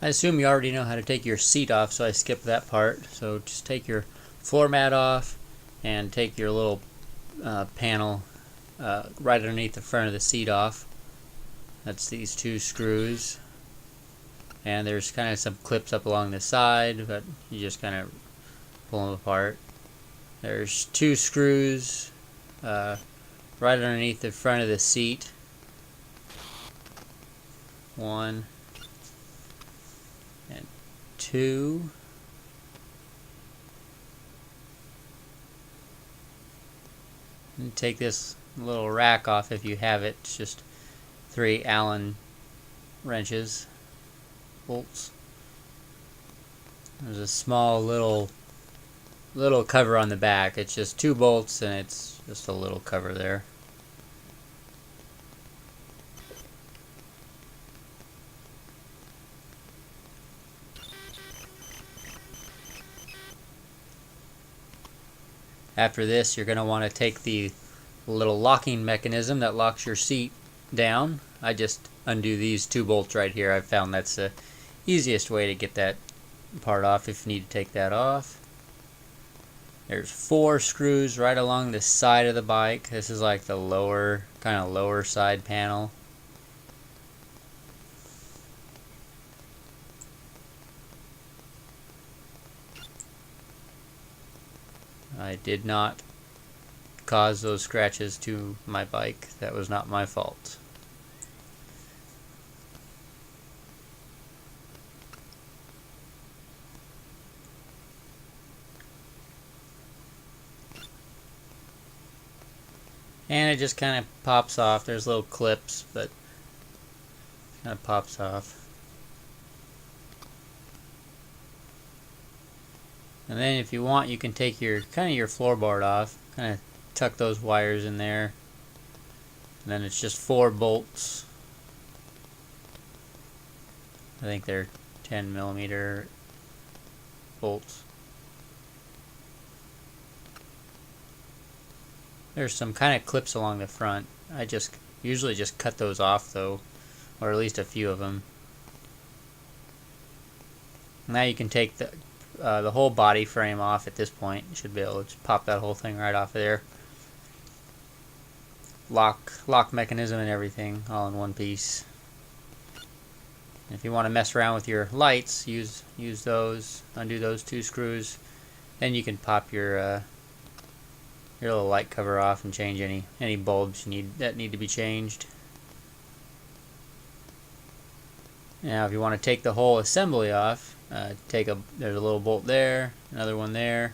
I assume you already know how to take your seat off, so I skipped that part. So just take your floor mat off and take your little panel right underneath the front of the seat off. That's these two screws. And there's kind of some clips up along the side, but you just kind of pull them apart. There's two screws right underneath the front of the seat. One and two. And take this little rack off if you have it. It's just 3 Allen wrenches, bolts. There's a small little cover on the back. It's just 2 bolts and it's just a little cover there. After this, you're going to want to take the little locking mechanism that locks your seat down. I just undo these 2 bolts right here. I've found that's the easiest way to get that part off if you need to take that off. There's 4 screws right along the side of the bike. This is like the lower, kind of lower side panel. I did not cause those scratches to my bike. That was not my fault. And it just kind of pops off. There's little clips, but it kind of pops off. And then if you want, you can take your kind of your floorboard off, kind of tuck those wires in there. And then it's just 4 bolts. I think they're 10mm bolts. There's some kind of clips along the front. I usually just cut those off though, or at least a few of them. Now you can take the whole body frame off at this point. You should be able to just pop that whole thing right off of there. Lock mechanism and everything all in one piece. And if you want to mess around with your lights, use those, undo those 2 screws. Then you can pop your little light cover off and change any bulbs that need to be changed. Now if you want to take the whole assembly off, there's a little bolt there, another one there,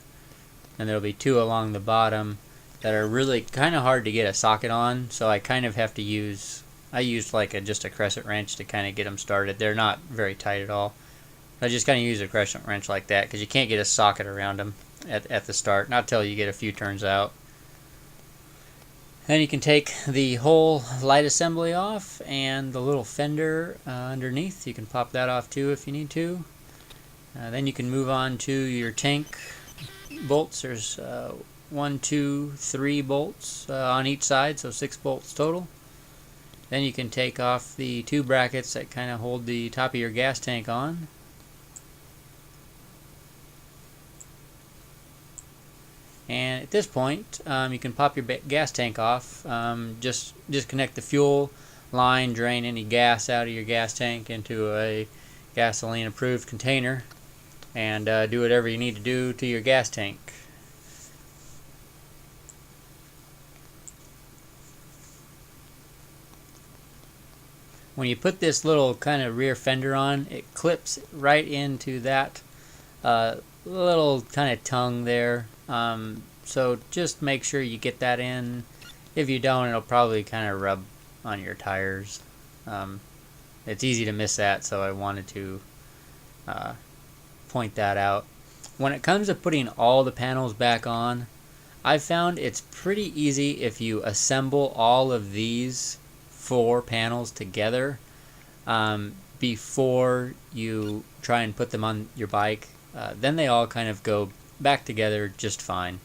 and there'll be 2 along the bottom that are really kind of hard to get a socket on, so I kind of have to use, I used like just a crescent wrench to kind of get them started. They're not very tight at all. I just kind of use a crescent wrench like that because you can't get a socket around them at the start, not till you get a few turns out. Then you can take the whole light assembly off and the little fender underneath. You can pop that off too if you need to. Then you can move on to your tank bolts. There's 1, 2, 3 bolts on each side, so 6 bolts total. Then you can take off the 2 brackets that kind of hold the top of your gas tank on. And at this point, you can pop your gas tank off. Just disconnect the fuel line, drain any gas out of your gas tank into a gasoline approved container, and do whatever you need to do to your gas tank. When you put this little kind of rear fender on, it clips right into that little kind of tongue there. So just make sure you get that in. If you don't, it'll probably kind of rub on your tires. It's easy to miss that, so I wanted to point that out. When it comes to putting all the panels back on, I've found it's pretty easy if you assemble all of these 4 panels together before you try and put them on your bike. Then they all kind of go back together just fine.